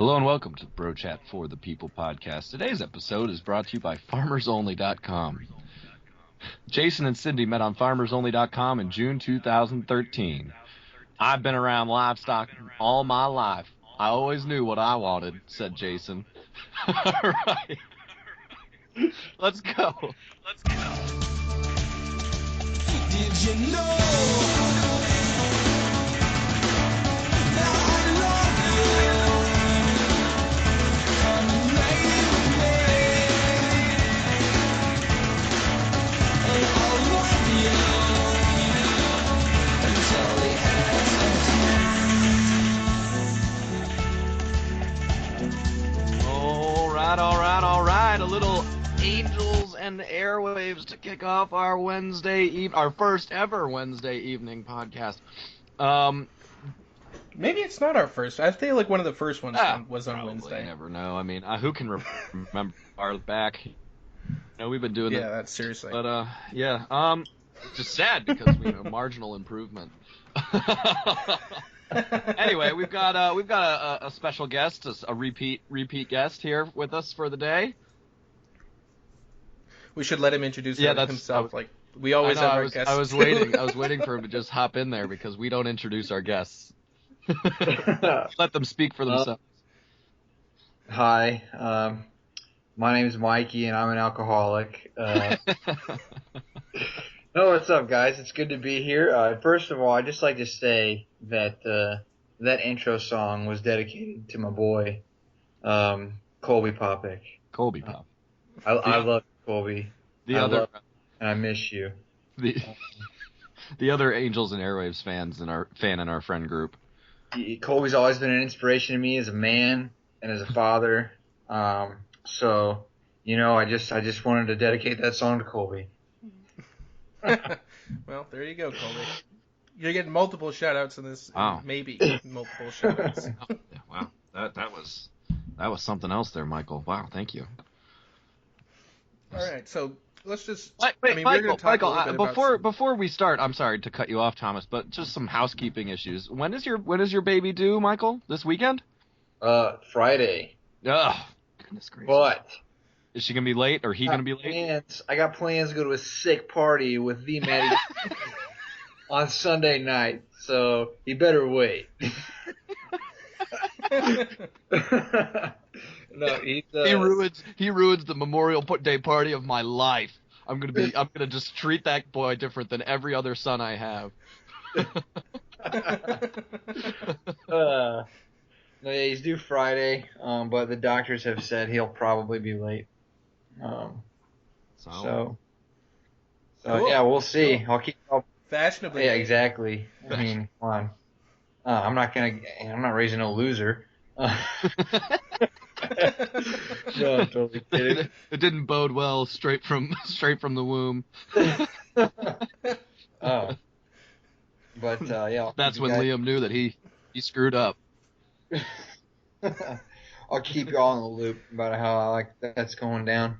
Hello and welcome to Bro Chat for the People podcast. Today's episode is brought to you by FarmersOnly.com. Jason and Cindy met on FarmersOnly.com in June 2013. I've been around livestock all my life. I always knew what I wanted, said Jason. All right. Let's go. Did you know that I love you? Come lay with me, and I'll love you until the end of time. All right. A little Angels and Airwaves to kick off our our first ever Wednesday evening podcast. Maybe it's not our first. I feel like one of the first ones was on Probably, Wednesday. You never know. I mean, who can remember far back? We've been doing that. That's seriously. But just sad because marginal improvement. Anyway, we've got a special guest, a repeat guest here with us for the day. We should let him introduce himself. Like we always have our guests. I was waiting for him to just hop in there because we don't introduce our guests. Let them speak for themselves. Hi, my name is Mikey, and I'm an alcoholic. What's up, guys? It's good to be here. First of all, I'd just like to say that that intro song was dedicated to my boy, Colby Popick. Colby Pop. I love Colby. And I miss you. The other Angels and Airwaves fans in our friend group. Colby's always been an inspiration to me as a man and as a father. So, I just wanted to dedicate that song to Colby. Well, there you go, Colby. You're getting multiple shout-outs in this. Wow. Maybe multiple shout-outs. Wow. That was something else there, Michael. Wow, thank you. All right, so let's just. Wait, Michael. Before we start, I'm sorry to cut you off, Thomas, but just some housekeeping issues. When is your baby due, Michael? This weekend? Friday. Ugh. Goodness gracious. But is she gonna be late, or he gonna be late? I got plans to go to a sick party with the Maddie on Sunday night, so you better wait. No, he ruins the Memorial Day party of my life. I'm gonna just treat that boy different than every other son I have. No, yeah, he's due Friday, but the doctors have said he'll probably be late. So cool. Yeah, we'll see. Cool. I'll keep. Fashionably. Yeah, exactly. I mean, come on. I'm not raising no loser. No, I'm totally kidding. It didn't bode well straight from the womb. But yeah. That's when Liam knew that he screwed up. I'll keep you all in the loop about how that's going down.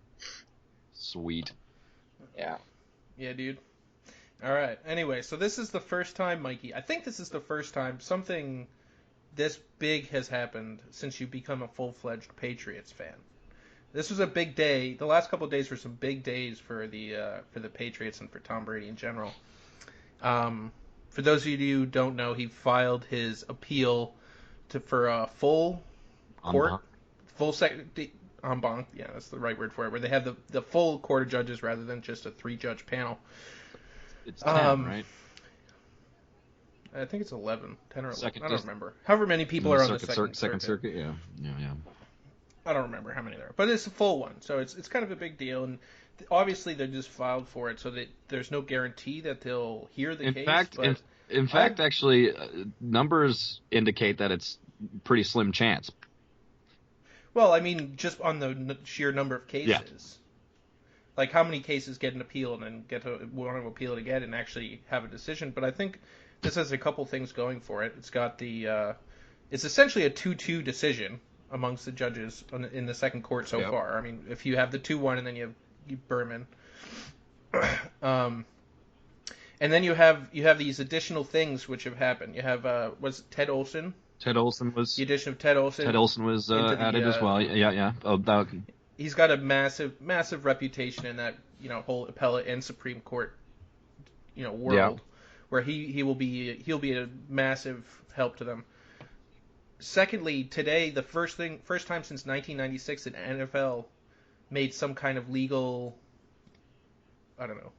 Sweet. Yeah. Yeah, dude. All right. Anyway, so this is the first time, Mikey. I think this is the first time something this big has happened since you become a full-fledged Patriots fan. This was a big day. The last couple of days were some big days for the Patriots and for Tom Brady in general. For those of you who don't know, he filed his appeal for a full court, en banc. Yeah, that's the right word for it. Where they have the full court of judges rather than just a 3-judge panel. It's 10, right? I think it's 11, 10 or 11. I don't remember. However many people are on the second circuit. Yeah. I don't remember how many there are, but it's a full one, so it's kind of a big deal. And obviously, they just filed for it, so that there's no guarantee that they'll hear the case. In fact, actually, numbers indicate that it's pretty slim chance. Well, I mean, just on the sheer number of cases. Yeah. Like, how many cases get an appeal and then want to appeal it again and actually have a decision? But I think this has a couple things going for it. It's got it's essentially a 2-2 decision amongst the judges in the second court so far. I mean, if you have the 2-1 and then you have Berman. And then you have these additional things which have happened. You have was Ted Olson Ted Olson was The addition of Ted Olson. into the, added as well. Yeah. Oh, that, He's got a massive reputation in that whole appellate and Supreme Court world, where he'll be a massive help to them. Secondly, today the first time since 1996 that NFL made some kind of legal, I don't know,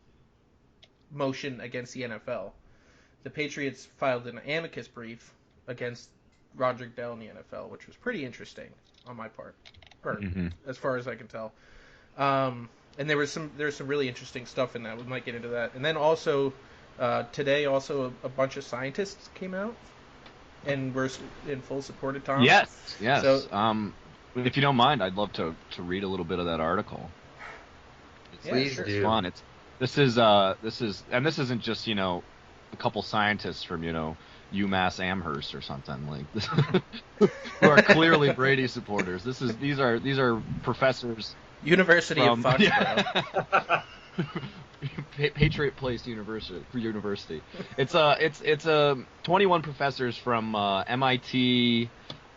motion against the NFL. The Patriots filed an amicus brief against Roger Goodell in the NFL, which was pretty interesting on my part, or as far as I can tell. And there's some really interesting stuff in that. We might get into that. And then also today, also a bunch of scientists came out and were in full support of Tom. Yes. So, if you don't mind, I'd love to read a little bit of that article. Please sure. do. It's fun. This isn't just a couple scientists from UMass Amherst or something like this, who are clearly Brady supporters. These are professors. University from, of Foxborough. Patriot Place University. It's 21 professors from MIT,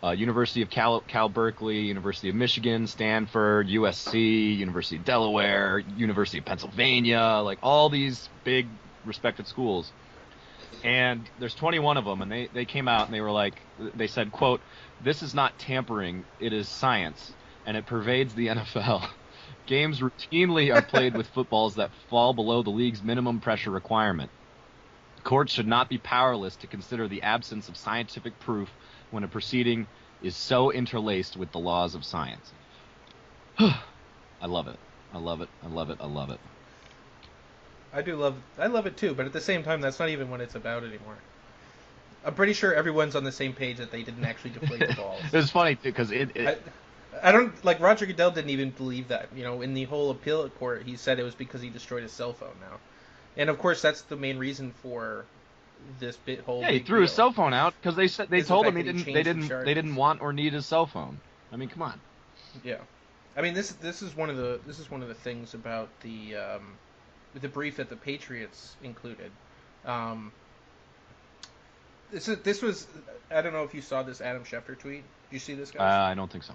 University of Cal Berkeley, University of Michigan, Stanford, USC, University of Delaware, University of Pennsylvania, like all these big respected schools. And there's 21 of them, and they came out and they said, quote, "This is not tampering, it is science, and it pervades the NFL. Games routinely are played with footballs that fall below the league's minimum pressure requirement. Courts should not be powerless to consider the absence of scientific proof when a proceeding is so interlaced with the laws of science." I love it. I love it. I love it. I love it. I love it too, but at the same time, that's not even what it's about anymore. I'm pretty sure everyone's on the same page that they didn't actually deflate the balls. It's funny because I don't like Roger Goodell didn't even believe that. In the whole appeal court, he said it was because he destroyed his cell phone now, and of course that's the main reason for this whole. Yeah, he threw his cell phone out because they told him they didn't want or need his cell phone. I mean, come on. Yeah, I mean this is one of the things about the brief that the Patriots included. This was I don't know if you saw this Adam Schefter tweet. Did you see this, guys? I don't think so.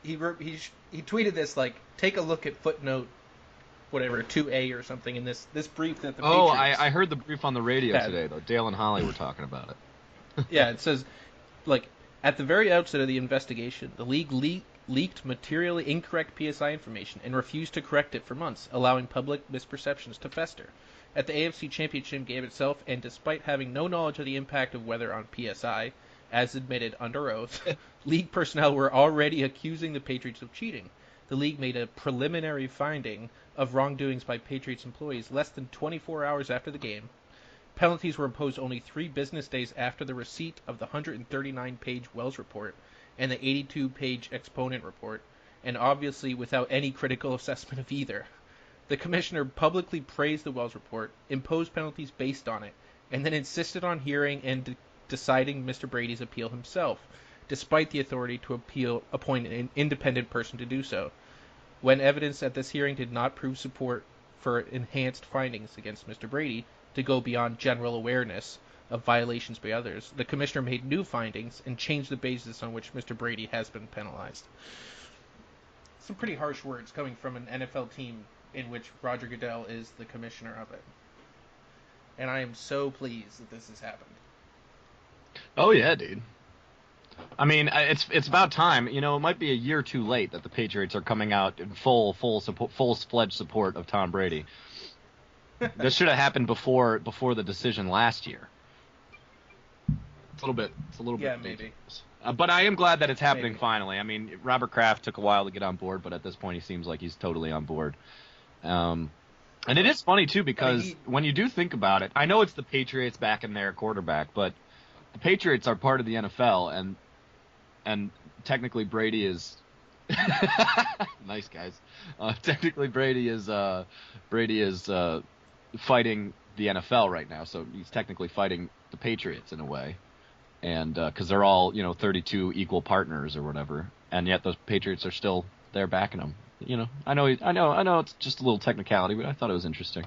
He tweeted this like, take a look at footnote whatever 2A or something in this brief that the Patriots. I heard the brief on the radio today though. Dale and Holly were talking about it. Yeah, it says like at the very outset of the investigation, the league leaked materially incorrect PSI information and refused to correct it for months, allowing public misperceptions to fester. At the AFC Championship game itself, and despite having no knowledge of the impact of weather on PSI, as admitted under oath, league personnel were already accusing the Patriots of cheating. The league made a preliminary finding of wrongdoings by Patriots employees less than 24 hours after the game. Penalties were imposed only 3 business days after the receipt of the 139-page Wells report and the 82-page exponent report, and obviously without any critical assessment of either. The commissioner publicly praised the Wells report, imposed penalties based on it, and then insisted on hearing and deciding Mr. Brady's appeal himself, despite the authority to appoint an independent person to do so. When evidence at this hearing did not prove support for enhanced findings against Mr. Brady to go beyond general awareness of violations by others, the commissioner made new findings and changed the basis on which Mr. Brady has been penalized. Some pretty harsh words coming from an NFL team in which Roger Goodell is the commissioner of it. And I am so pleased that this has happened. Oh yeah, dude. I mean, it's about time. It might be a year too late that the Patriots are coming out in full-fledged support of Tom Brady. This should have happened before the decision last year. It's a little bit. Yeah, maybe. But I am glad that it's happening finally. I mean, Robert Kraft took a while to get on board, but at this point he seems like he's totally on board. And it is funny too because when you do think about it, I know it's the Patriots backing their quarterback, but the Patriots are part of the NFL, and technically Brady is nice guys. Technically Brady is fighting the NFL right now, so he's technically fighting the Patriots in a way, and because they're all 32 equal partners or whatever, and yet those Patriots are still there backing him. I know it's just a little technicality, but I thought it was interesting.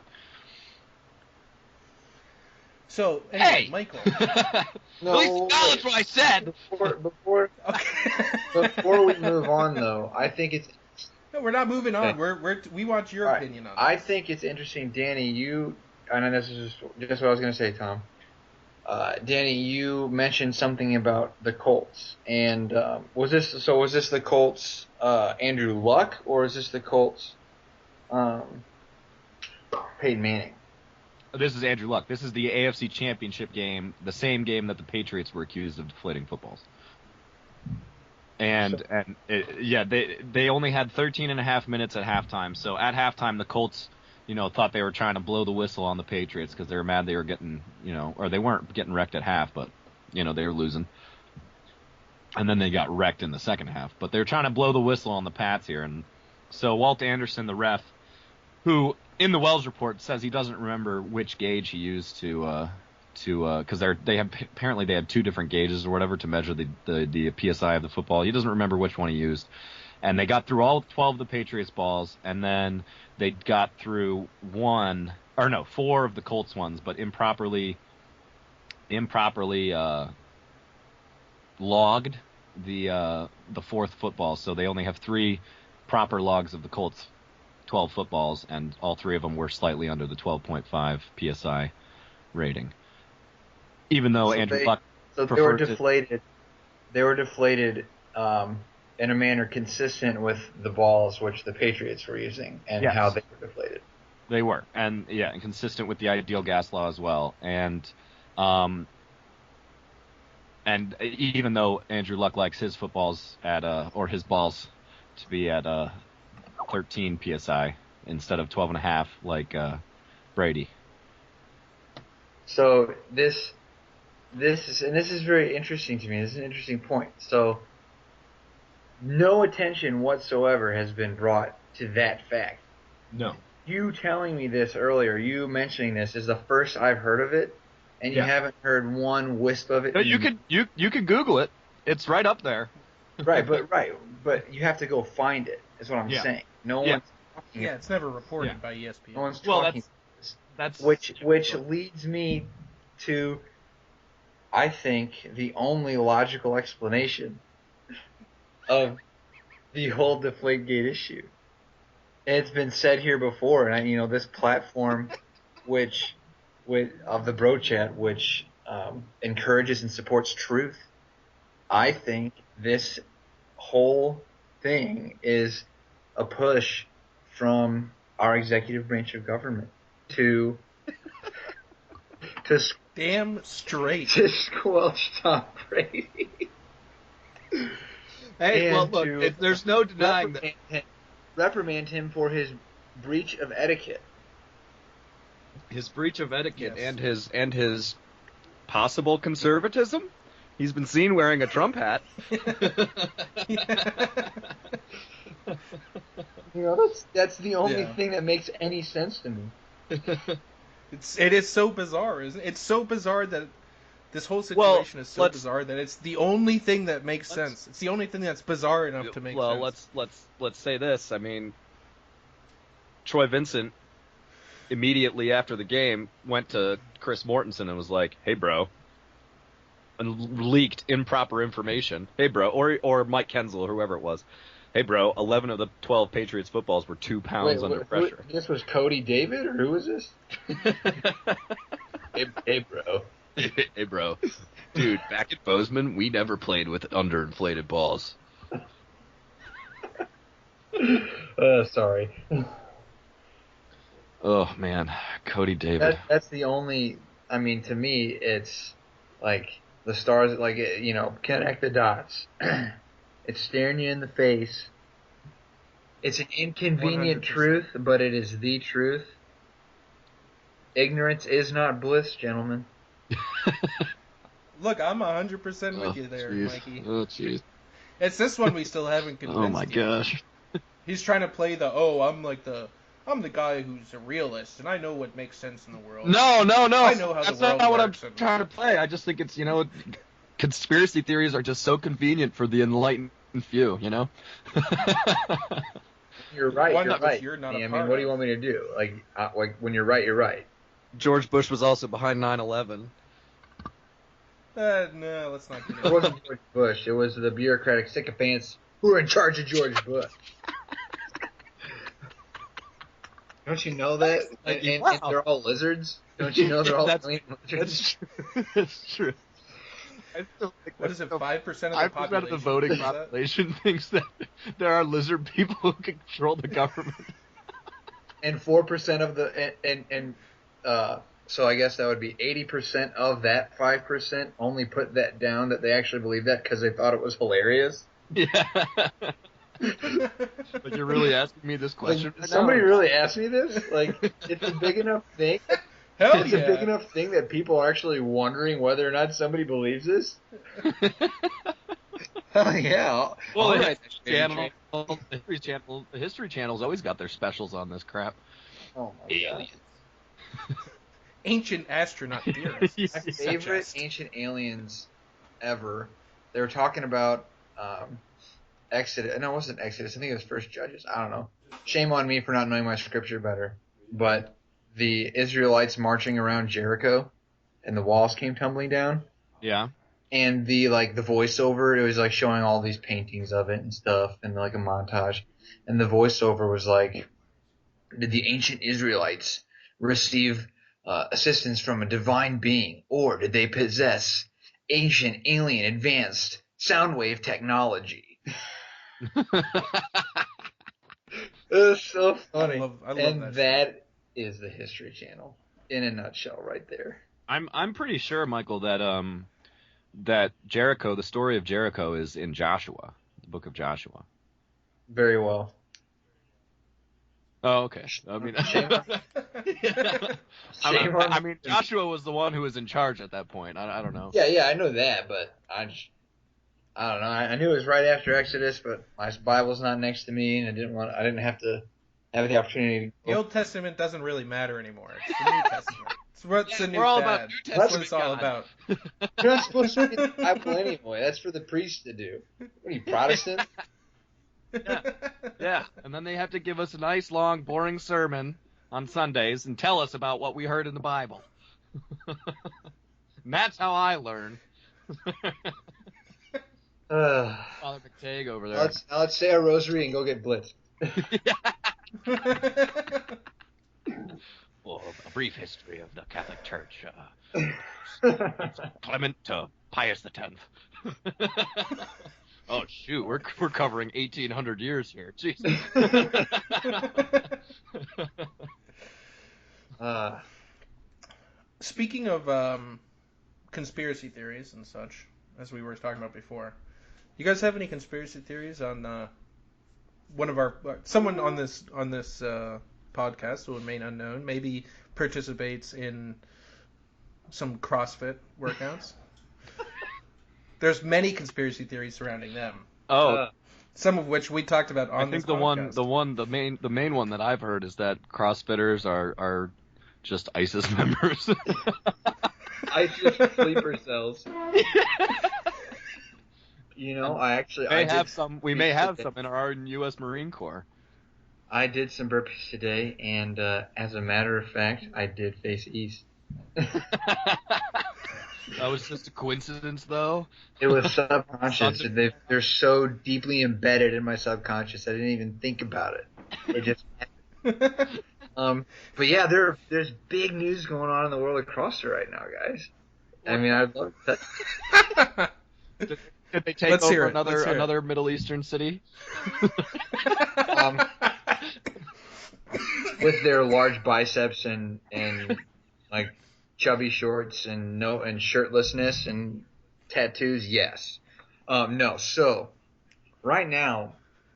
So, anyway, Hey! Michael. At No, least acknowledge what I said. Before we move on, though, I think it's No, we're not moving on. Okay. We want your all right, opinion on I this. think it's interesting, Danny. I know this is just what I was going to say, Tom. Danny, you mentioned something about the Colts, and was this the Colts Andrew Luck, or is this the Colts Peyton Manning? This is Andrew Luck. This is the AFC Championship game, the same game that the Patriots were accused of deflating footballs. They only had 13 and a half minutes at halftime. So at halftime, the Colts, thought they were trying to blow the whistle on the Patriots because they were mad they were getting, or they weren't getting wrecked at half, but, they were losing. And then they got wrecked in the second half. But they were trying to blow the whistle on the Pats here. And so Walt Anderson, the ref, who in the Wells report says he doesn't remember which gauge he used because apparently they had two different gauges or whatever to measure the PSI of the football. He doesn't remember which one he used. And they got through all 12 of the Patriots balls, and then they got through four of the Colts ones, but improperly logged the fourth football. So they only have three proper logs of the Colts 12 footballs, and all three of them were slightly under the 12.5 PSI rating. Even though Andrew Luck preferred deflated. They were deflated in a manner consistent with the balls which the Patriots were using and how they were deflated. They were, and consistent with the ideal gas law as well. And even though Andrew Luck likes his footballs or his balls to be at 13 PSI instead of 12.5 like Brady. So this is very interesting to me. This is an interesting point. So no attention whatsoever has been brought to that fact. No. You telling me this earlier, you mentioning this is the first I've heard of it, and you haven't heard one wisp of it. No, you could Google it. It's right up there. But you have to go find it. Is what I'm saying. No one's talking. Yeah, it's never reported by ESPN. No one's talking. That's which leads me to, I think, the only logical explanation of the whole DeflateGate issue. It's been said here before, and this platform, of the Bro Chat, which encourages and supports truth. I think this whole thing is a push from our executive branch of government to damn straight to squelch Tom Brady. Hey, well, look, there's no denying that. Reprimand him for his breach of etiquette. His breach of etiquette and his possible conservatism. He's been seen wearing a Trump hat. That's the only thing that makes any sense to me. It is so bizarre, isn't it? It's so bizarre that this whole situation is so bizarre that it's the only thing that makes sense. It's the only thing that's bizarre enough to make sense. Well, let's say this. I mean, Troy Vincent immediately after the game went to Chris Mortensen and was like, "Hey, bro," and leaked improper information. "Hey, bro," or Mike Kenzel or whoever it was. "Hey, bro, 11 of the 12 Patriots footballs were 2 pounds under pressure." This was Cody David, or who was this? Hey, bro. Hey, bro. Dude, back at Bozeman, we never played with underinflated balls. Sorry. Oh, man. Cody David. That's the only... I mean, to me, it's like the stars, connect the dots. It's staring you in the face. It's an inconvenient 100%. Truth, but it is the truth. Ignorance is not bliss, gentlemen. Look, I'm 100% with you there, Mikey. Oh, jeez. It's this one we still haven't convinced. Oh my gosh. He's trying to play I'm the guy who's a realist, and I know what makes sense in the world. No. I know how the world works. That's not what I'm trying to play. I just think it's, conspiracy theories are just so convenient for the enlightened few, You're right. One you're of right. You're not I mean, what do you want me to do? Like when you're right, you're right. George Bush was also behind 9/11. No, let's not get It into it. wasn't George Bush. It was the bureaucratic sycophants who were in charge of George Bush. Don't you know that? And Wow. they're all lizards. Don't you know they're all That's- alien lizards? That's true. I still think What is it, 5% of the 5% population? of the voting Is that- population thinks that there are lizard people who control the government. And 4% of the so I guess that would be 80% of that 5% only put that down that they actually believe that because they thought it was hilarious. Yeah. But you're really asking me this question? Like, somebody really asked me this? Like, it's a big enough thing. Hell It's yeah. a big enough thing that people are actually wondering whether or not somebody believes this. Hell yeah! Well, All the right, History Channel's always got their specials on this crap. Oh my god! Ancient astronaut theorists. My favorite ancient aliens ever. They were talking about Exodus. No, it wasn't Exodus. I think it was First Judges. I don't know. Shame on me for not knowing my scripture better. But the Israelites marching around Jericho, and the walls came tumbling down. Yeah. And the voiceover, it was like showing all these paintings of it and stuff, and like a montage. And the voiceover was like, did the ancient Israelites receive assistance from a divine being, or did they possess ancient, alien, advanced sound wave technology? It was so funny. I love and that that is the History Channel in a nutshell right there. I'm pretty sure, Michael, that Jericho, the story of Jericho, is in Joshua, the book of Joshua. Very well. Oh, okay. I mean, I mean, Joshua was the one who was in charge at that point. I don't know. Yeah, I know that, but I don't know. I knew it was right after Exodus, but my Bible's not next to me, and I didn't have to have the opportunity. The Old Testament doesn't really matter anymore. It's the New Testament. It's what's the new we're all fad. about New That's what Testament it's all God. about. You're not supposed to read the Bible anyway. That's for the priests to do. What are you, Protestant? Yeah, and then they have to give us a nice, long, boring sermon on Sundays and tell us about what we heard in the Bible. And that's how I learn. Father McTague over there. Let's say our rosary and go get blitzed. Well, a brief history of the Catholic Church. Clement to Pius X. Oh shoot, we're covering 1800 years here. Jeez. Speaking of conspiracy theories and such, as we were talking about before, you guys have any conspiracy theories on one of our someone on this podcast who remain unknown maybe participates in some CrossFit workouts? There's many conspiracy theories surrounding them. Oh, Some of which we talked about on I think this podcast. the main one that I've heard is that CrossFitters are just ISIS members. ISIS sleeper cells. You know, we may have some in our U.S. Marine Corps. I did some burpees today, and as a matter of fact, I did face east. That was just a coincidence, though. It was subconscious. They're so deeply embedded in my subconscious, I didn't even think about it. It just happened. But yeah, there's big news going on in the world of CrossFit right now, guys. I mean, I'd love to. Did they take Let's hear over it. Let's hear it. another Middle Eastern city? With their large biceps and like chubby shorts and shirtlessness and tattoos, yes. No. So right now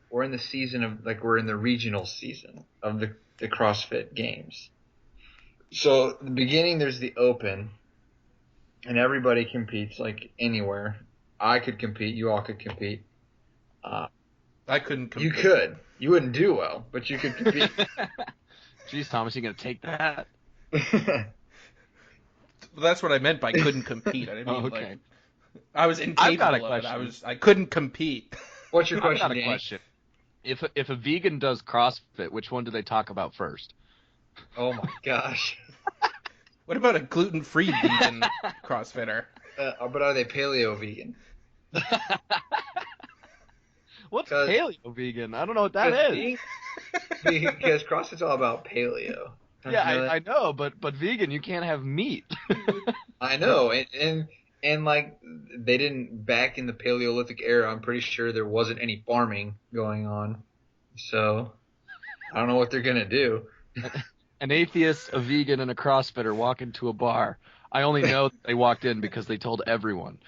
we're in the season of we're in the regional season of the CrossFit Games. So at the beginning there's the Open, and everybody competes like anywhere. I could compete. You all could compete. I couldn't compete. You could. You wouldn't do well, but you could compete. Jeez, Thomas, you gonna take that? That's what I meant by couldn't compete. I didn't mean okay. like I was incapable of it. I couldn't compete. What's your question, I've got a Danny? question. If a vegan does CrossFit, which one do they talk about first? Oh my gosh. What about a gluten-free vegan CrossFitter? But are they paleo vegan? What's 'Cause- paleo vegan? I don't know what that is. Because CrossFit's all about paleo. Don't Yeah, you know that? I know, but vegan, you can't have meat. I know, and like they didn't back in the Paleolithic era. I'm pretty sure there wasn't any farming going on, so I don't know what they're gonna do. An atheist, a vegan, and a CrossFitter walk into a bar. I only know that they walked in because they told everyone.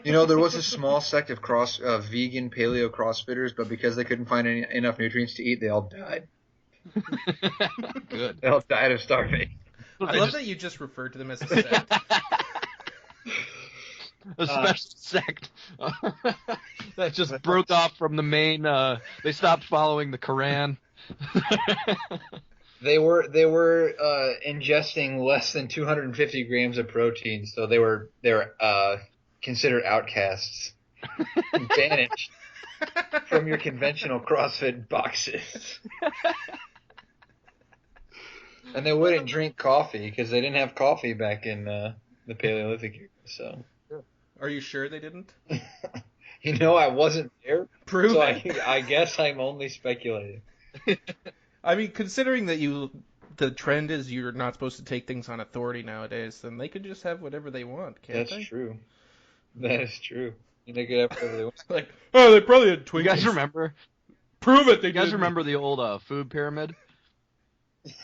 You know, there was a small sect of vegan paleo CrossFitters, but because they couldn't find enough nutrients to eat, they all died. Good. They all died of starvation. I love that you just referred to them as a sect. A special sect that just broke off from the main. They stopped following the Quran. They were ingesting less than 250 grams of protein, so they were considered outcasts, banished from your conventional CrossFit boxes. And they wouldn't drink coffee because they didn't have coffee back in the Paleolithic era. So, Are you sure they didn't? you know, I wasn't there, Prove so it. I guess I'm only speculating. I mean, considering that the trend is you're not supposed to take things on authority nowadays, then they could just have whatever they want, can't That's they? true. That is true. They could have whatever they want. Like, oh, they probably had Twinkies. You guys remember? Prove it. They You guys didn't. remember the old food pyramid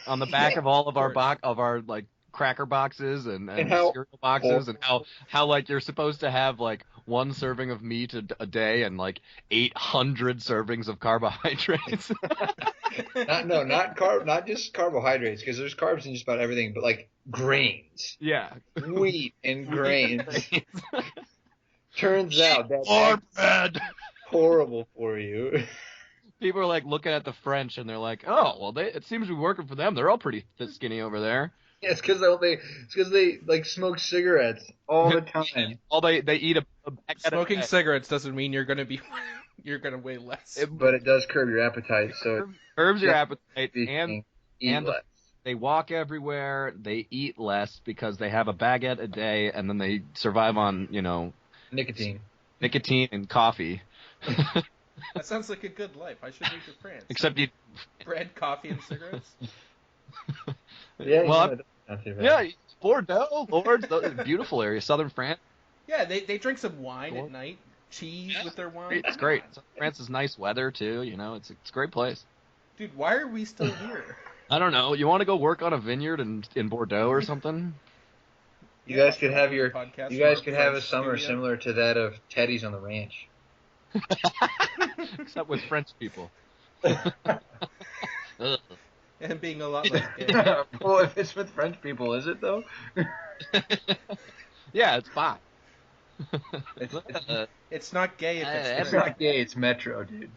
on the back of all of our like cracker boxes and how cereal boxes, and how like you're supposed to have like one serving of meat a day and like 800 servings of carbohydrates. Not just carbohydrates, because there's carbs in just about everything, but like grains, Yeah. wheat and grains. Turns out that's Or bread. horrible for you. People are like looking at the French and they're like, oh, well, it seems to be working for them. They're all pretty skinny over there. Yeah, it's because they like smoke cigarettes all the time. All they eat a baguette a Smoking day. cigarettes doesn't mean you're gonna weigh less. But it does curb your appetite, so Curbs your Yeah. appetite, and eat and less. they walk everywhere. They eat less because they have a baguette a day, and then they survive on Nicotine. nicotine and coffee. That sounds like a good life. I should move to France. Except you, Bread, coffee, and cigarettes. Yeah, well, not too bad. yeah, Bordeaux, Lords, beautiful area, southern France. Yeah, they drink some wine at night, cheese with their wine. It's great. France is nice weather too. It's a great place. Dude, why are we still here? I don't know. You want to go work on a vineyard in Bordeaux or something? You guys could have your podcast you guys from could our have a French summer studio. similar to that of Teddy's on the ranch. Except with French people. Ugh. And being a lot less gay. Well, if it's with French people, is it though? Yeah, it's fine. It's not gay if it's It's French. not gay, it's Metro, dude.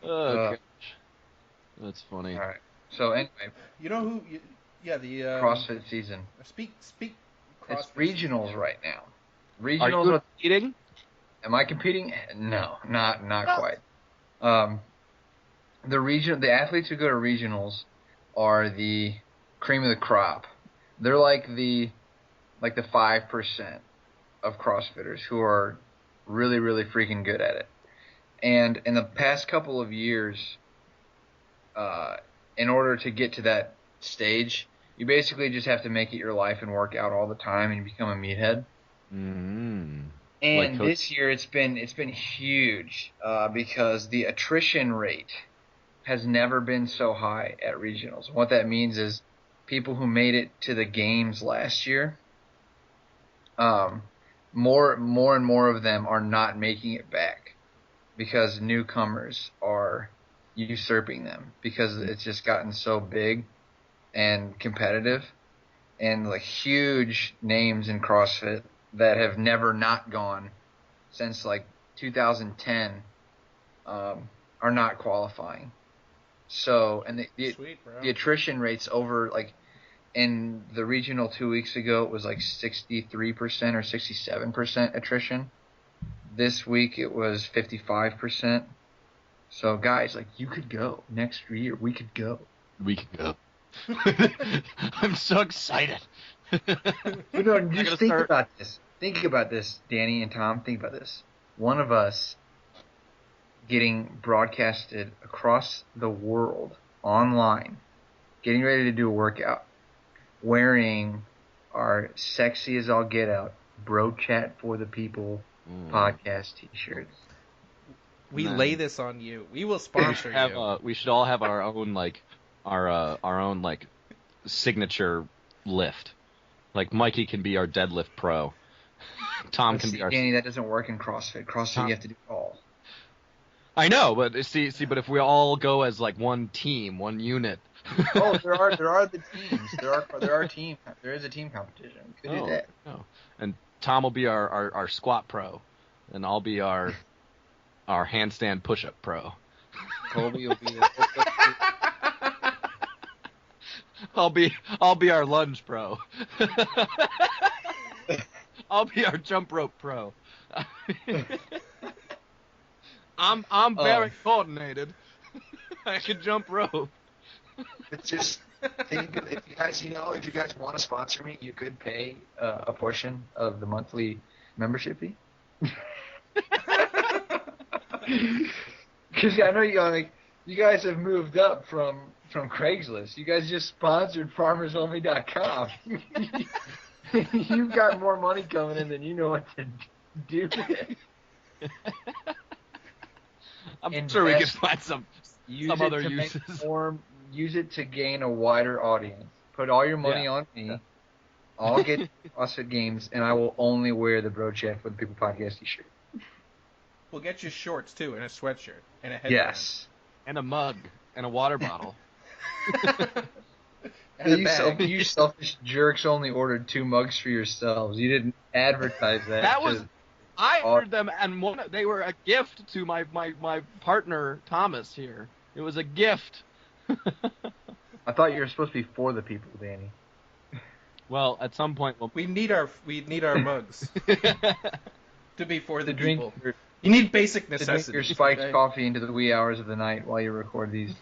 Oh, gosh. That's funny. All right. So anyway, You know who? Yeah, the CrossFit season. Speak. It's CrossFit regionals season. right now. Are Regionals. you eating? Am I competing? No, not quite. The athletes who go to regionals are the cream of the crop. They're like the 5% of CrossFitters who are really, really freaking good at it. And in the past couple of years, in order to get to that stage, you basically just have to make it your life and work out all the time, and you become a meathead. Mm-hmm. And Like this year it's been huge because the attrition rate has never been so high at regionals. What that means is people who made it to the games last year, more and more of them are not making it back because newcomers are usurping them because it's just gotten so big and competitive, and like huge names in CrossFit that have never not gone since like 2010 are not qualifying. So, and Sweet, bro. the attrition rates over, like, in the regional 2 weeks ago, it was like 63% or 67% attrition. This week it was 55%. So guys, like, you could go next year. We could go. We can go. I'm so excited. But no, I'm just gonna think start- about this. Think about this, Danny and Tom. Think about this. One of us getting broadcasted across the world online, getting ready to do a workout, wearing our sexy as all get out Bro Chat for the People podcast T-shirts. We Man. lay this on you. We will We sponsor should you. have, we should all have our own our own signature lift. Like Mikey can be our deadlift pro. Tom can See, be our. Danny, that doesn't work in CrossFit. CrossFit, Tom- you have to do it all. I know, but but if we all go as like one team, one unit. Oh, there are the teams. There is a team competition. We could do that. Oh. And Tom will be our squat pro, and I'll be our handstand push-up pro. Colby will be the I'll be our lunge pro. I'll be our jump rope pro. I'm very coordinated. I can jump rope. It's just think if you guys want to sponsor me, you could pay a portion of the monthly membership fee. Because I know you guys have moved up from Craigslist. You guys just sponsored FarmersOnly.com. You've got more money coming in than you know what to do with it. I'm sure we can Invest- find some Use other it to make uses. use it to gain a wider audience. Put all your money on me. I'll get CrossFit games, and I will only wear the Bro Chat for the People podcast T-shirt. We'll get you shorts too, and a sweatshirt, and a headband. Yes. and a mug and a water bottle. And a bag. You selfish jerks only ordered 2 mugs for yourselves. You didn't advertise that. That was to- I ordered them, and they were a gift to my partner Thomas here. It was a gift. I thought you were supposed to be for the people, Danny. Well, at some point we'll. We need our mugs to be for the To drink, people. your, You need basic to drink necessities. your spiked okay? coffee into the wee hours of the night while you record these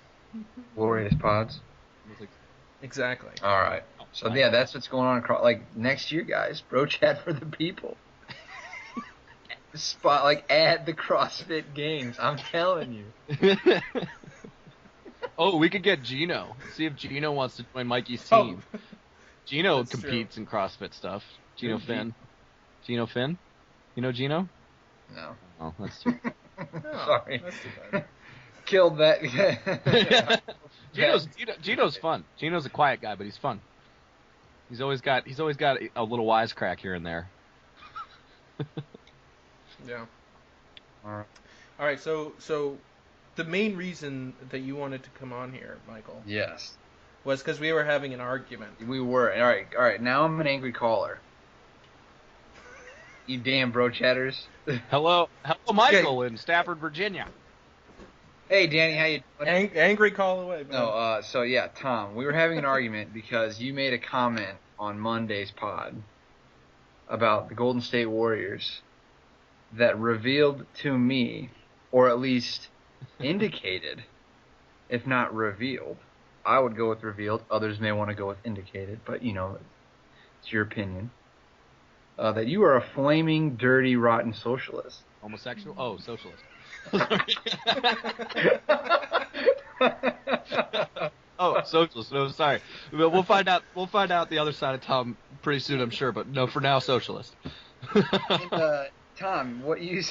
glorious pods. Exactly. All right. So yeah, that's what's going on across. Like next year, guys, Bro Chat for the people. Add the CrossFit games. I'm telling you. Oh, we could get Gino. See if Gino wants to join Mikey's Oh. team. Gino That's competes in CrossFit stuff. Gino Who's Finn. Gino Finn? You know Gino? No. Oh, that's too. Oh, Sorry. That's too bad. Killed that. Gino's fun. Gino's a quiet guy, but he's fun. He's always got a little wisecrack here and there. Yeah. Alright. All right. So the main reason that you wanted to come on here, Michael, Yes. was because we were having an argument. We were. All right. Now I'm an angry caller. You damn Bro Chatters. Hello, Michael in Stafford, Virginia. Hey, Danny, how you doing? Angry call away. Man. No, so yeah, Tom, we were having an argument because you made a comment on Monday's pod about the Golden State Warriors that revealed to me, or at least indicated, if not revealed. I would go with revealed. Others may want to go with indicated, but it's your opinion. That you are a flaming, dirty, rotten socialist. Homosexual? Oh, socialist. Oh, socialist. No, sorry. We'll find out the other side of Tom pretty soon, I'm sure. But no, for now, socialist. And, Tom, what you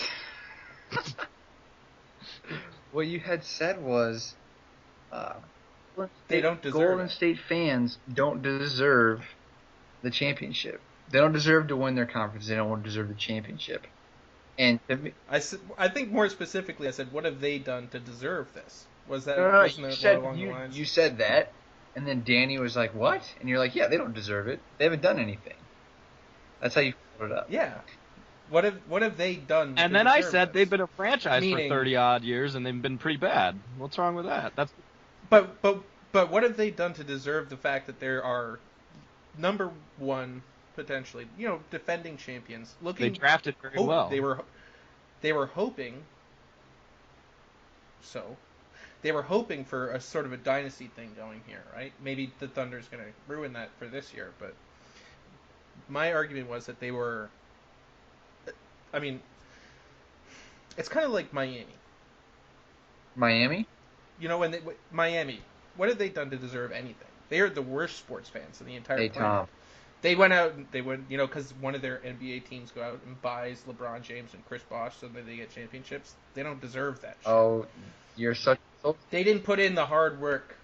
had said was, They don't deserve Golden it. State fans don't deserve the championship. They don't deserve to win their conference. They don't deserve the championship. And to me, I think more specifically, I said, what have they done to deserve this? Was that no, wasn't you that said along the lines? you said that, and then Danny was like, "What?" And you're like, "Yeah, they don't deserve it. They haven't done anything." That's how you followed it up. Yeah. What have they done? And to then I deserve said this? they've been a franchise Meaning- for 30 odd years, and they've been pretty bad. What's wrong with that? That's But what have they done to deserve the fact that there are number one potentially, defending champions? they drafted very well. They were hoping So they were hoping for a sort of a dynasty thing going here, right? Maybe the Thunder's going to ruin that for this year, but my argument was that they were. I mean, it's kind of like Miami. Miami? You know, Miami, what have they done to deserve anything? They are the worst sports fans in the entire Hey, planet. Tom. They went out and they went, because one of their NBA teams go out and buys LeBron James and Chris Bosh so that they get championships. They don't deserve that shit. Oh, you're such a... They didn't put in the hard work.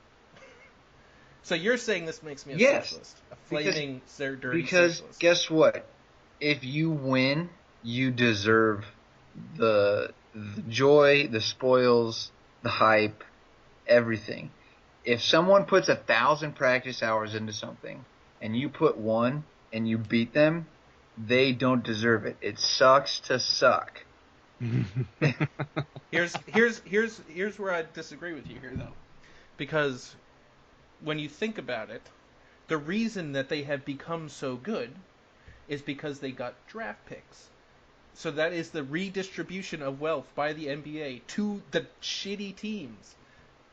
So you're saying this makes me a Yes, socialist, a flaming, dirty Because socialist. guess what? If you win, you deserve the joy, the spoils, the hype, everything. If someone puts 1,000 practice hours into something and you put one and you beat them, they don't deserve it. It sucks to suck. Here's where I disagree with you here, though, because when you think about it, the reason that they have become so good is because they got draft picks. So that is the redistribution of wealth by the NBA to the shitty teams.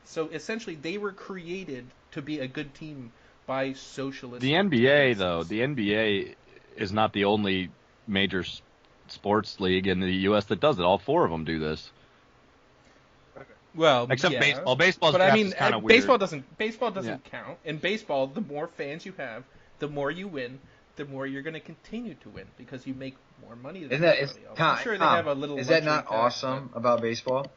So essentially, they were created to be a good team by socialist. The NBA, though, the NBA is not the only major sports league in the U.S. that does it. All four of them do this. Well, Except yeah. baseball. Baseball's But I draft mean, is kind of weird. baseball doesn't count. In baseball, the more fans you have, the more you win, the more you're going to continue to win because you make more money than everybody else. I'm sure they have a little. Is that not luxury tax, awesome about baseball? but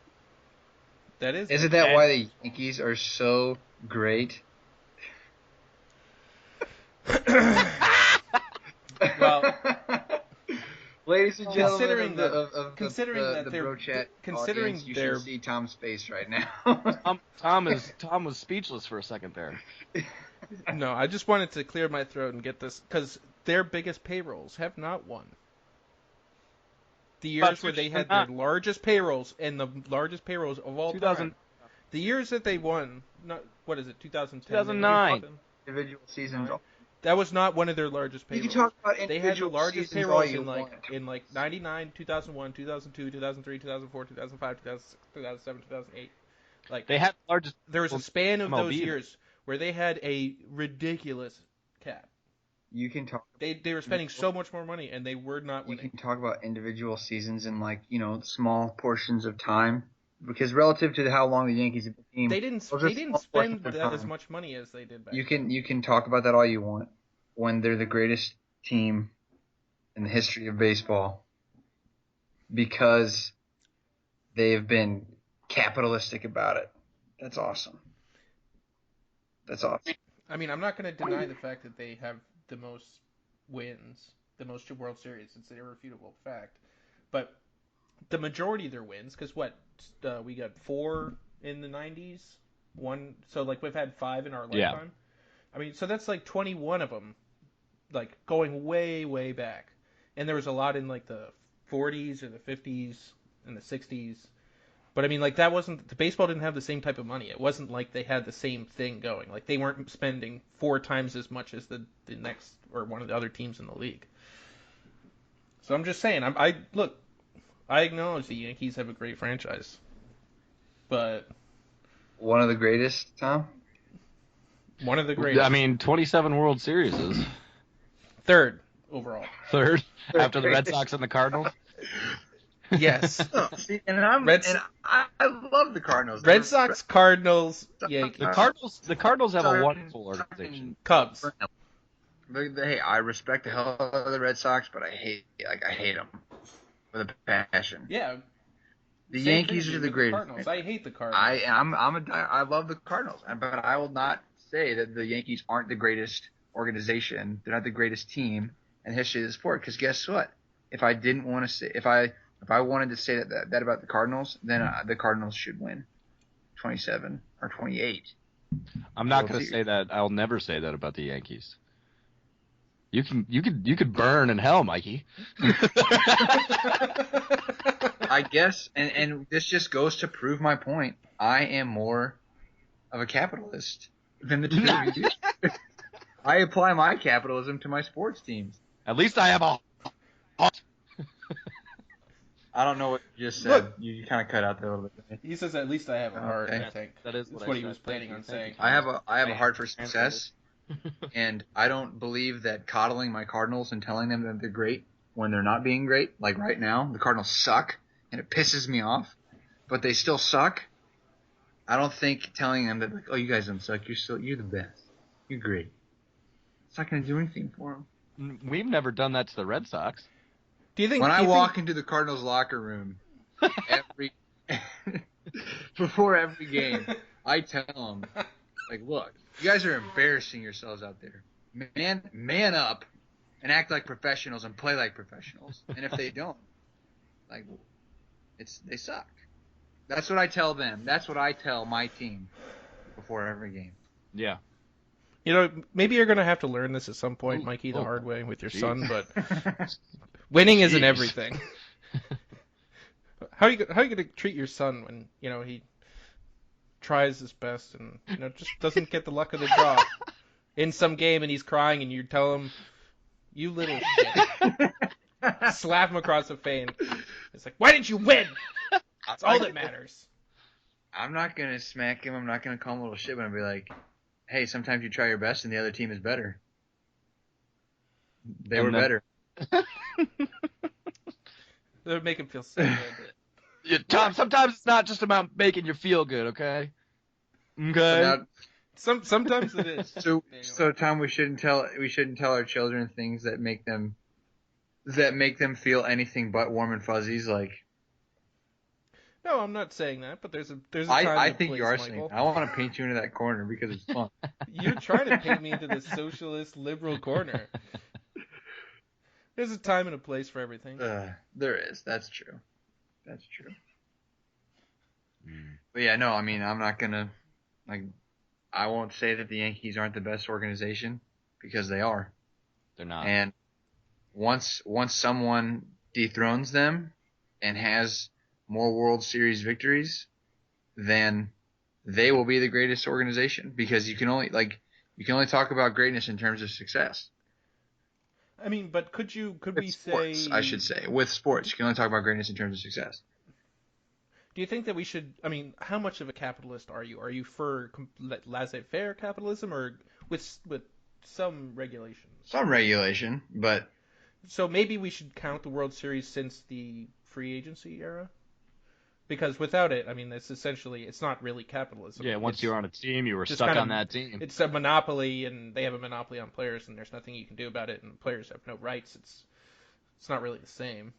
That is. Isn't that why the Yankees are so great? Well, ladies and gentlemen, considering considering the that they're Bro Chat considering audience, you they're should see Tom's face right now. Tom was speechless for a second there. no, I just wanted to clear my throat and get this because their biggest payrolls have not won. The years where they had their largest payrolls and the largest payrolls of all 2000 time. The years that they won, what is it, 2010? 2009. Individual seasons. That was not one of their largest You payrolls. can talk about They had the individual largest seasons payrolls all you in want. 99, 2001, 2002, 2003, 2004, 2005, 2006, 2007, 2008. Like They had the largest. there was a span of those MLB. years where they had a ridiculous cap. You can talk. They were spending so much more money and they were not You winning. can talk about individual seasons in small portions of time because relative to how long the Yankees have been team, They didn't those are spend small portions that of as time. much money as they did back. You can talk about that all you want when they're the greatest team in the history of baseball because they have been capitalistic about it. That's awesome. That's awesome. I mean, I'm not going to deny the fact that they have the most wins, the most World Series. It's an irrefutable fact. But the majority of their wins, because we got 4 in the 90s, so like we've had 5 in our lifetime. Yeah. I mean, so that's like 21 of them, like going way, way back. And there was a lot in like the 40s or the 50s and the 60s. But I mean, like the baseball didn't have the same type of money. It wasn't like they had the same thing going. Like they weren't spending 4 times as much as the next or one of the other teams in the league. So I'm just saying, I acknowledge the Yankees have a great franchise, but One of the greatest, Tom? one of the greatest. I mean, 27 World Series is third overall. third after the Red Sox and the Cardinals. Yes. No, see, I love the Cardinals. Red Sox, Cardinals, Yankees, The Cardinals have a wonderful organization. Cubs. Hey, I respect the hell out of the Red Sox, but I hate them with a passion. Yeah. The Same Yankees thing are with the greatest. Cardinals. I hate the Cardinals. I love the Cardinals, but I will not say that the Yankees aren't the greatest organization. They're not the greatest team in the history of the sport. Because guess what? If I wanted to say that about the Cardinals, then the Cardinals should win 27 or 28. I'm not going to say that. I'll never say that about the Yankees. You could burn in hell, Mikey. I guess, and this just goes to prove my point. I am more of a capitalist than the two of you. I apply my capitalism to my sports teams. At least I have a heart. I don't know what you just said. Look. You kind of cut out there a little bit. He says at least I have a heart. Okay. I think That is that's what what I he said. was Thank planning you. on Thank you, saying. I have a Man, heart for translated. success, and I don't believe that coddling my Cardinals and telling them that they're great when they're not being great. Like right now, the Cardinals suck, and it pisses me off. But they still suck. I don't think telling them that, like, oh, you guys don't suck. You're the best. You're great. It's not going to do anything for them. We've never done that to the Red Sox. Do you think When do I you walk think, into the Cardinals locker room every before every game, I tell them, like, look, you guys are embarrassing yourselves out there. Man up and act like professionals and play like professionals. And if they don't, like, they suck. That's what I tell them. That's what I tell my team before every game. Yeah. you know, maybe you're gonna have to learn this at some point, Ooh, Mikey, the oh, hard way with your jeez. son, but winning isn't Jeez. everything. How are you gonna treat your son when, you know, he tries his best and, you know, just doesn't get the luck of the draw in some game and he's crying and you tell him, you little shit. Slap him across the face. It's like, why didn't you win? That's all that matters. I'm not going to smack him. I'm not going to call him a little shit, but I'll be like, hey, sometimes you try your best and the other team is better. They And were then- better. That would make him feel so good. Yeah, Tom, sometimes it's not just about making you feel good, okay? So, Okay. now, Sometimes it is. so Tom, we shouldn't tell our children things that make them feel anything but warm and fuzzies. Like, No, I'm not saying that, but there's a time I and a think place, you are Michael. saying. I want to paint you into that corner because it's fun. You're trying to paint me into the socialist liberal corner. There's a time and a place for everything. There is. That's true. That's true. Mm. But yeah, no, I mean, I'm not gonna, like, I won't say that the Yankees aren't the best organization because they are. They're not. And once someone dethrones them and has more World Series victories, then they will be the greatest organization because you can only talk about greatness in terms of success. I mean, but could we With sports, say? I should say. With sports, you can only talk about greatness in terms of success. Do you think that we should? I mean, how much of a capitalist are you? Are you for laissez-faire capitalism or with some regulations? Some regulation, but So maybe we should count the World Series since the free agency era, because without it, I mean, it's not really capitalism. Yeah, once It's- you're on a team, you were just stuck kind of- on that team. It's a monopoly, and they have a monopoly on players, and there's nothing you can do about it, and players have no rights. It's not really the same.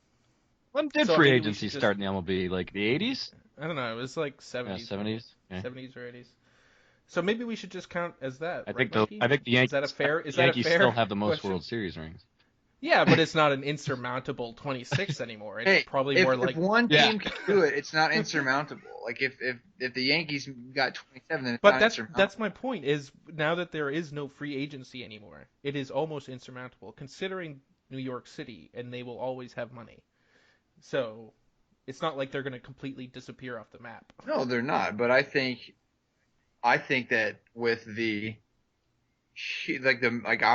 When did So free maybe we agency should just- start in the MLB? Like the 80s? I don't know. It was like Yeah, 70s, 70s? Yeah. 70s or 80s. So maybe we should just count as that. I right, think Mikey? the Yankees. Is that a fair? Is the Yankees that a fair still have the most question? World Series rings. Yeah, but it's not an insurmountable 26 anymore. It's probably more like if one Yeah. team can do it, it's not insurmountable. Like if the Yankees got 27, then it's But not that's insurmountable. my point. Is now that there is no free agency anymore, it is almost insurmountable. Considering New York City, and they will always have money, so it's not like they're going to completely disappear off the map. No, they're not. But I think that with I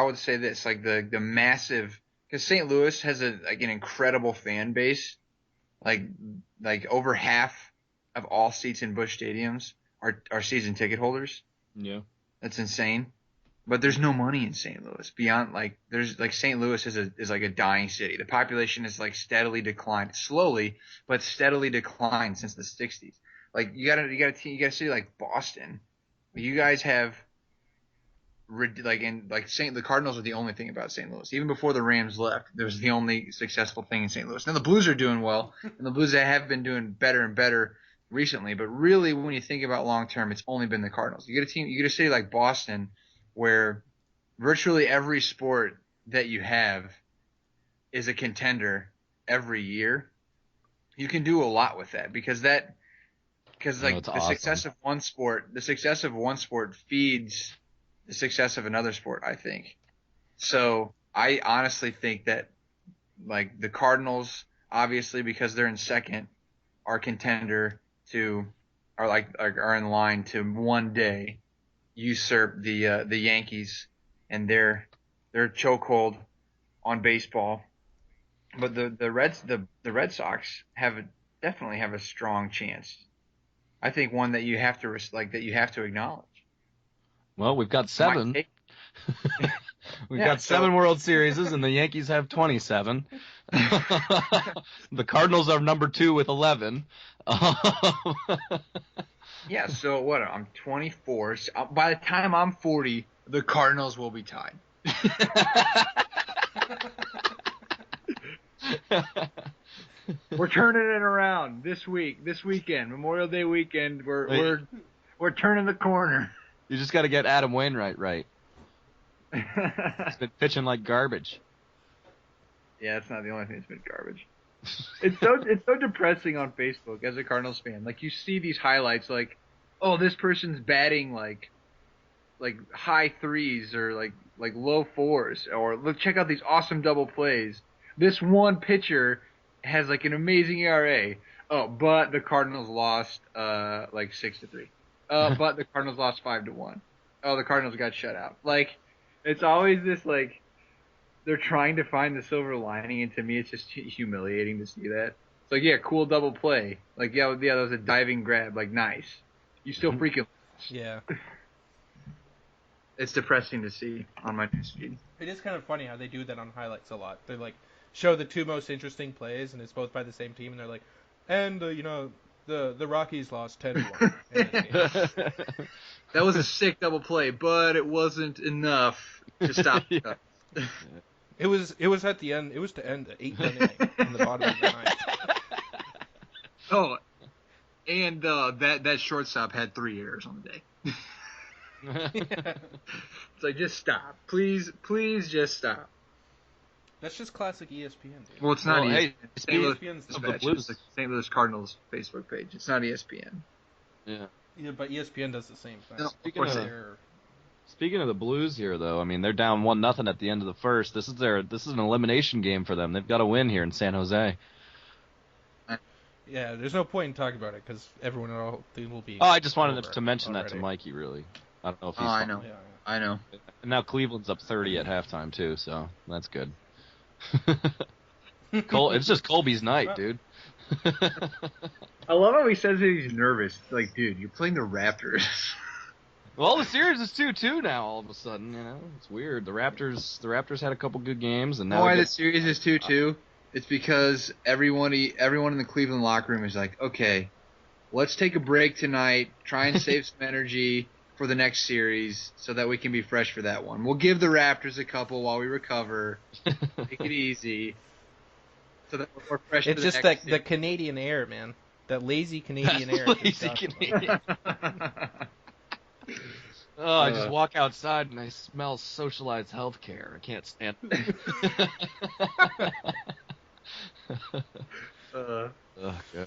would say this, like the massive, because St. Louis has an incredible fan base, like over half of all seats in Busch stadiums are season ticket holders. Yeah. That's insane. But there's no money in St. Louis beyond St. Louis is like a dying city. The population is like steadily declined, slowly but steadily declined since the 60s. Like you got a city like Boston. You guys have the Cardinals are the only thing about St. Louis. Even before the Rams left, there was the only successful thing in St. Louis. Now the Blues are doing well, and the Blues have been doing better and better recently. But really, when you think about long term, it's only been the Cardinals. You get a city like Boston, where virtually every sport that you have is a contender every year. You can do a lot with that because the awesome. success of one sport feeds the success of another sport, I think. So I honestly think that like the Cardinals, obviously because they're in second, are in line to one day usurp the Yankees and their chokehold on baseball. But the Red Sox definitely have a strong chance. I think one that you have to that you have to acknowledge. Well, we've got My 7. take- We've Yeah, got 7 World Series, and the Yankees have 27. The Cardinals are number 2 with 11. Yeah, so what? I'm 24. So by the time I'm 40, the Cardinals will be tied. We're turning it around this weekend, Memorial Day weekend. We're turning the corner. You just got to get Adam Wainwright right. He's been pitching like garbage. Yeah, it's not the only thing that's been garbage. It's so depressing on Facebook as a Cardinals fan. Like, you see these highlights like, oh, this person's batting like high 3s or like low 4s, or look, check out these awesome double plays. This one pitcher has like an amazing ERA. Oh, but the Cardinals lost like 6-3. But the Cardinals lost 5-1. Oh, the Cardinals got shut out. Like, it's always this like they're trying to find the silver lining, and to me, it's just humiliating to see that. It's like, yeah, cool double play. Like, yeah, that was a diving grab. Like, nice. You still freaking lost. Yeah. It's depressing to see on my newsfeed. It is kind of funny how they do that on highlights a lot. They like show the 2 most interesting plays, and it's both by the same team, and they're like, and the Rockies lost 10-1 in this game. That was a sick double play, but it wasn't enough to stop. Yeah. It was at the end. It was to end the 8th inning in the bottom of the ninth. Oh, and that shortstop had 3 errors on the day. It's like, just stop, please just stop. That's just classic ESPN, dude. Well, it's not Well, ESPN. hey, It's St. Louis ESPN's the Dispatch. Blues. It's the St. Louis Cardinals Facebook page. It's not ESPN. Yeah. Yeah, but ESPN does the same thing. No, of course they- They're- Speaking of the Blues here, though, I mean, they're down 1-0 at the end of the first. This is an elimination game for them. They've got to win here in San Jose. Yeah, there's no point in talking about it because everyone will be. Oh, I just wanted over to mention that to already. Mikey, really. I don't know if he's. Oh, I know. Yeah. I know. And now Cleveland's up 30 at halftime too, so that's good. It's just Colby's night, dude. I love how he says that he's nervous. It's like, dude, you're playing the Raptors. Well, the series is 2-2 now. All of a sudden, it's weird. The Raptors had a couple good games, and now Why they the series is 2-2? It's because everyone in the Cleveland locker room is like, okay, let's take a break tonight, try and save some energy for the next series so that we can be fresh for that one. We'll give the Raptors a couple while we recover. Take it easy. So that we're fresh It's for just the that next the Canadian air, man. That lazy Canadian air. lazy Canadian. Oh, I just Uh. walk outside and I smell socialized healthcare. I can't stand it. Oh, gosh.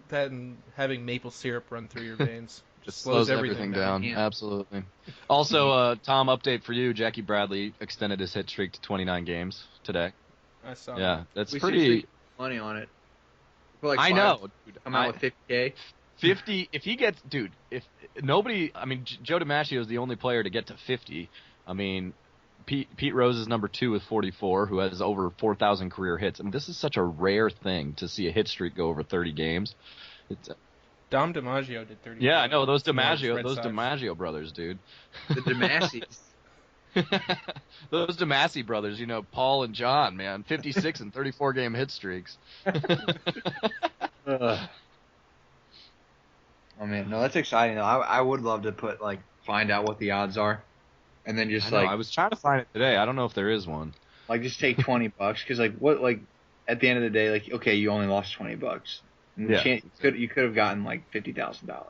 That and having maple syrup run through your veins Just slows slows everything down. Yeah. Absolutely. Also, Tom, update for you. Jackie Bradley extended his hit streak to 29 games today. I saw. Yeah, that's We pretty. seriously money on it. For like I five, know, dude. Come out with 50K. 50. If he gets, dude, if nobody, I mean, Joe DiMaggio is the only player to get to 50. I mean, Pete Rose is number 2 with 44, who has over 4,000 career hits. I mean, this is such a rare thing to see a hit streak go over 30 games. It's, Dom DiMaggio did 30. yeah, I know those Red DiMaggio brothers, dude. The Demassies. Those DeMassey brothers, Paul and John, man, 56 and 34 game hit streaks. Oh man, no, that's exciting though. I would love to find out what the odds are, and then just I was trying to find it today. I don't know if there is one. just take $20 because at the end of the day, okay, you only lost $20. And Yeah. you could have gotten $50,000.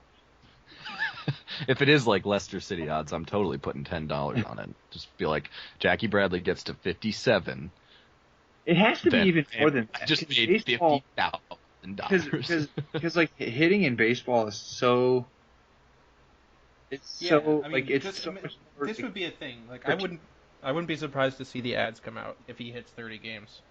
If it is like Leicester City odds, I'm totally putting $10 on it. Just be like, Jackie Bradley gets to 57. It has to be Then even more than I that. just 'cause made baseball- $50,000. Because hitting in baseball is so. It's Yeah, so I mean, it's just- so much more. This would be a thing. I wouldn't be surprised to see the ads come out if he hits 30 games,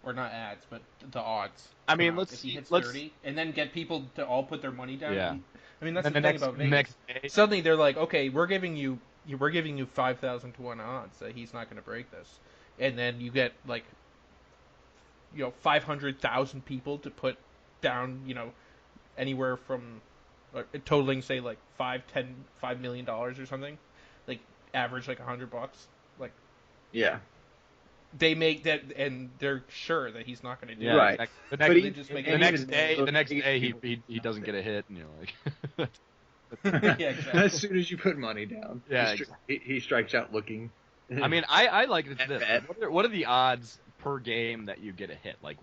or not ads, but the odds. I mean, come out let's if he see- hits let's- 30, and then get people to all put their money down. Yeah. I mean, that's And the the thing about Vegas. next day, Suddenly they're like, okay, we're giving you 5,000 to 1 odds that he's not going to break this, and then you get 500,000 people to put down, anywhere from totaling, say, like $5 million or something, like average like $100. Like Yeah. they make that, and they're sure that he's not going to do Yeah, it. Right. exactly. But They he- just make The it next happen. day, he doesn't get a hit, and you're like, Yeah, exactly. As soon as you put money down, Yeah, he strikes out looking. I mean, I like it At this. bat. What are the odds per game that you get a hit? Like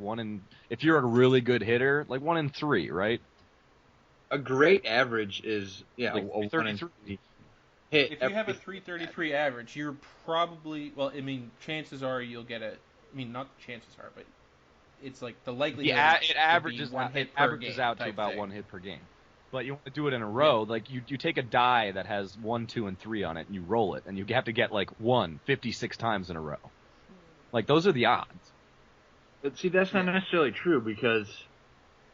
if you're a really good hitter, like 1 in 3, right? a great average is Like a 1 in 33. 3 hit. If you have a every- 333 average, you're probably, well, I mean, chances are you'll get a, I mean, not chances are, but it's like the likelihood It would averages be one hit it per averages game out to type about thing. 1 hit per game. But you want to do it in a row, like you take a die that has 1, 2, and 3 on it, and you roll it, and you have to get like 56 times in a row. Like those are the odds. But see, that's not necessarily true because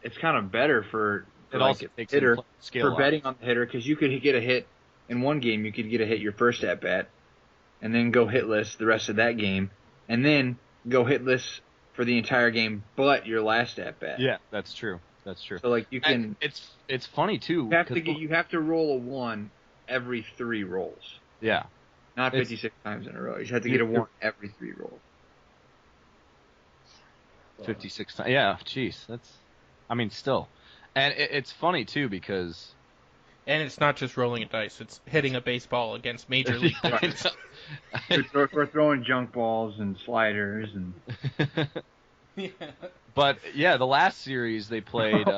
it's kind of better for It like also a takes hitter in scale for betting on the hitter because you could get a hit in one game. You could get a hit your first at bat, and then go hitless the rest of that game, and then go hitless for the entire game, but your last at bat. Yeah, that's true. That's true. So like you can, And it's funny too. you have to roll a 1 every 3 rolls, Yeah. not It's- 56 times in a row. You just have to get a 1 every 3 rolls. 56 times. Yeah, jeez, I mean, still, and it's funny too because And it's not just rolling a dice; it's hitting a baseball against major league pitchers. We're throwing junk balls and sliders and. Yeah. But yeah, the last series they played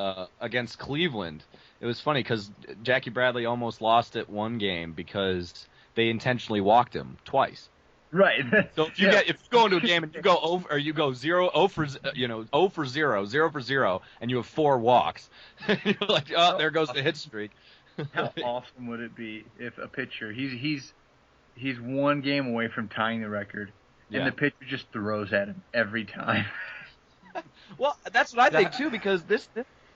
against Cleveland, it was funny because Jackie Bradley almost lost it one game because they intentionally walked him twice. Right. So if you go into a game and you go over, or you go 0 for 0, 0 for 0, and you have 4 walks, you're like, oh, there goes the hit streak. How awesome would it be if a pitcher he's 1 game away from tying the record, and Yeah. the pitcher just throws at him every time. Well, that's what I think too, because this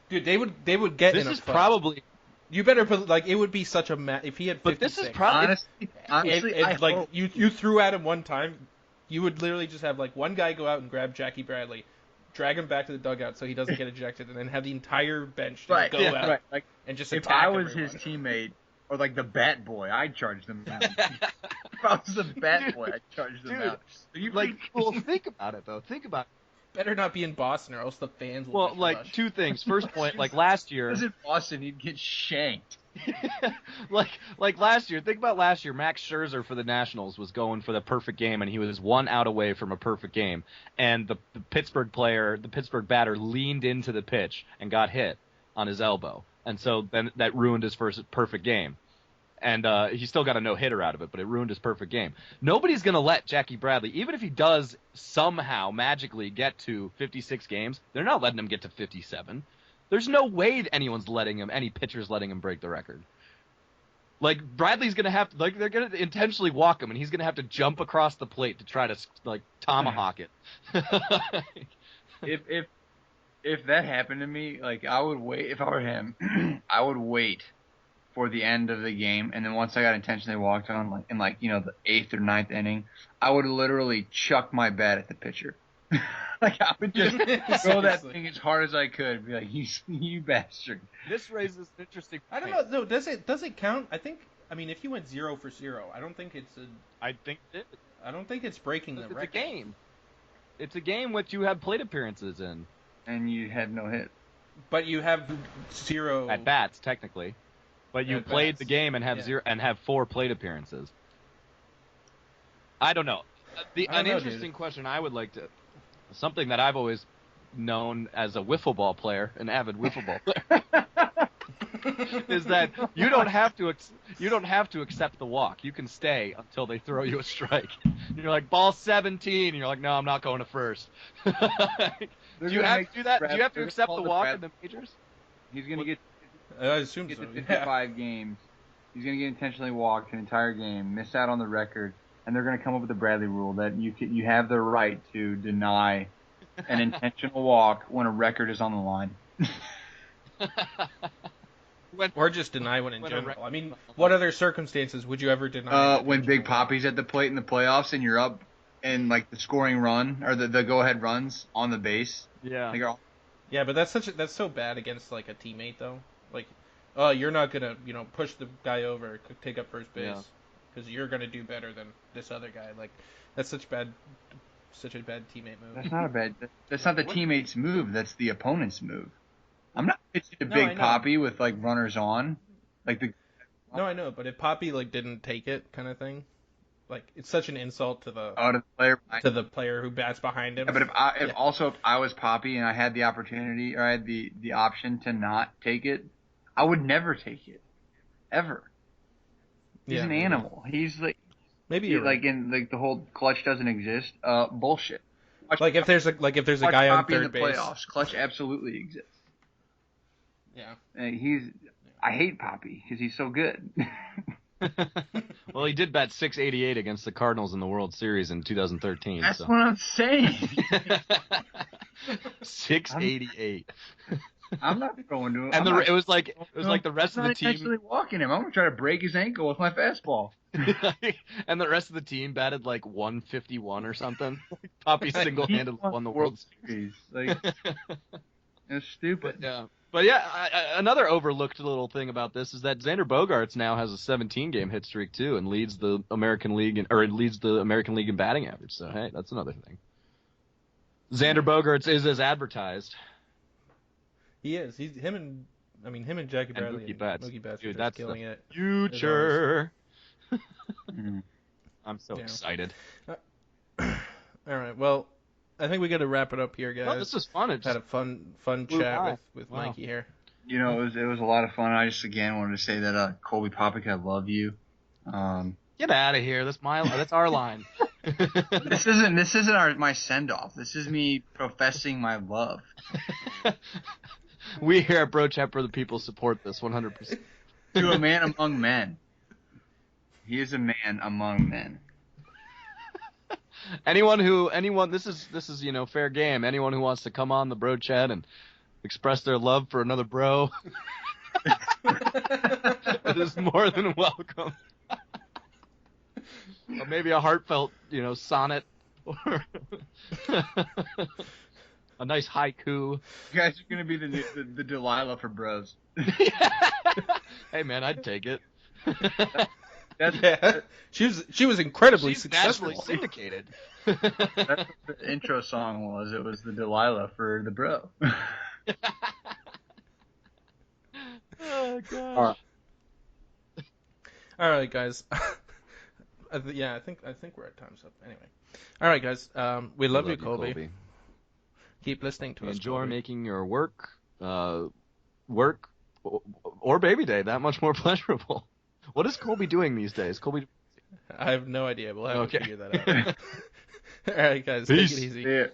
Dude, they would get in a is fight. probably, You better put, like, it would be such a if he had 56. but this is probably Honestly, I like hope- you threw at him one time, you would literally just have like one guy go out and grab Jackie Bradley, drag him back to the dugout so he doesn't get ejected, and then have the entire bench just right, go yeah, out right. Like and just if attack I was everyone. his teammate or like the bat boy, I'd charge them out. If I was the bat boy, I'd charge them Dude, out. Are you like, freaking- well, think about it though. Think about Better not be in Boston, or else the fans will. Well, just like rush. 2 things. First point, like last year, If it was in Boston, he'd get shanked. like last year. Think about last year. Max Scherzer for the Nationals was going for the perfect game, and he was 1 out away from a perfect game. And the Pittsburgh batter, leaned into the pitch and got hit on his elbow, and so then that ruined his first perfect game. And he still got a no-hitter out of it, but it ruined his perfect game. Nobody's going to let Jackie Bradley, even if he does somehow magically get to 56 games, they're not letting him get to 57. There's no way any pitcher's letting him break the record. Like, Bradley's going to have to, like, they're going to intentionally walk him, and he's going to have to jump across the plate to try to, like, tomahawk it. If that happened to me, like I would wait. If I were him, I would wait for the end of the game, and then once I got intentionally walked on, like in the 8th or 9th inning, I would literally chuck my bat at the pitcher. Like I would just throw that Seriously. thing as hard as I could, be like, "You bastard!" This raises an interesting I don't point. know. No, does it count? I mean, if you went 0 for 0, I don't think I think it is. I don't think it's breaking the It's a record. game. It's a game which you have plate appearances in. And you had no hit. But you have 0 At bats, technically. But you At played bats. the game and have Yeah. 0 and have 4 plate appearances. I don't know. I don't An know, interesting dude. question I would like to, something that I've always known as a wiffle ball player, an avid wiffle ball player, is that you don't have to accept the walk. You can stay until they throw you a strike. You're like, ball 17, and you're like, no, I'm not going to first. Do you have to do that? Do you have to accept the walk in the majors? He's gonna get I assume so. to Yeah. 55 games. He's gonna get intentionally walked an entire game, miss out on the record, and they're gonna come up with the Bradley rule that you have the right to deny an intentional walk when a record is on the line. Or just deny one in When a general. rec- I mean, what other circumstances would you ever deny? that When pitcher Big walk? Poppy's at the plate in the playoffs and you're up and like the scoring run or the go ahead runs on the base. Yeah. Like, Yeah, but that's so bad against like a teammate though. Like, oh, you're not gonna push the guy over, take up first base, Yeah. because you're gonna do better than this other guy. Like, that's such a bad teammate move. that's not a bad. That's not the teammate's move. That's the opponent's move. I'm not pitching a No, I big know. poppy with like runners on, like the. No, I know, but if Poppy like didn't take it, kind of thing, like it's such an insult to the player. who bats behind him. Yeah, but if I was Poppy and I had the opportunity or I had the option to not take it, I would never take it, ever. He's an maybe. animal. He's like Maybe you're like right. in like the whole clutch doesn't exist. Bullshit. Like if there's a Clutch guy on Poppy in third the base. playoffs. Clutch absolutely exists. Yeah. I hate Poppy because he's so good. Well, he did bat 688 against the Cardinals in the World Series in 2013. That's so. what I'm saying. 688. I'm not going to him. And it was like the rest of the I'm not team. actually walking him. I'm gonna try to break his ankle with my fastball. And the rest of the team batted like 151 or something. Poppy single-handedly won the World Series. Like, it's stupid. But yeah, another overlooked little thing about this is that Xander Bogaerts now has a 17-game hit streak too, and leads the American League in batting average. So hey, that's another thing. Xander Bogaerts is as advertised. He is. Him and Jackie Bradley Mookie Betts. Mookie Betts Dude, are that's just killing it. Future. Mhm. I'm so excited. All right. Well, I think we got to wrap it up here, guys. No, this was fun. It Had just a fun flew chat by. with Wow. Mikey here. You know, it was a lot of fun. I just again wanted to say that Colby Popick, I love you. get out of here. That's our line. This isn't my send off. This is me professing my love. We here at Bro Chat for the People support this 100%. To a man among men. He is a man among men. This is fair game. Anyone who wants to come on the Bro Chat and express their love for another bro it is more than welcome. Or maybe a heartfelt, sonnet or a nice haiku. You guys are gonna be the Delilah for bros. Hey man, I'd take it. Yeah. She was incredibly She's successful. nationally syndicated. That's what the intro song was. It was the Delilah for the bro. Oh gosh. All right. All right, guys. I think we're at time's up. Anyway. All right, guys. We love you, Colby. Keep listening to us. Enjoy Colby. making your work or baby day that much more pleasurable. What is Colby doing these days? Colby. I have no idea. We'll have to Okay. figure that out. All right, guys. Peace. Take it easy. Yeah.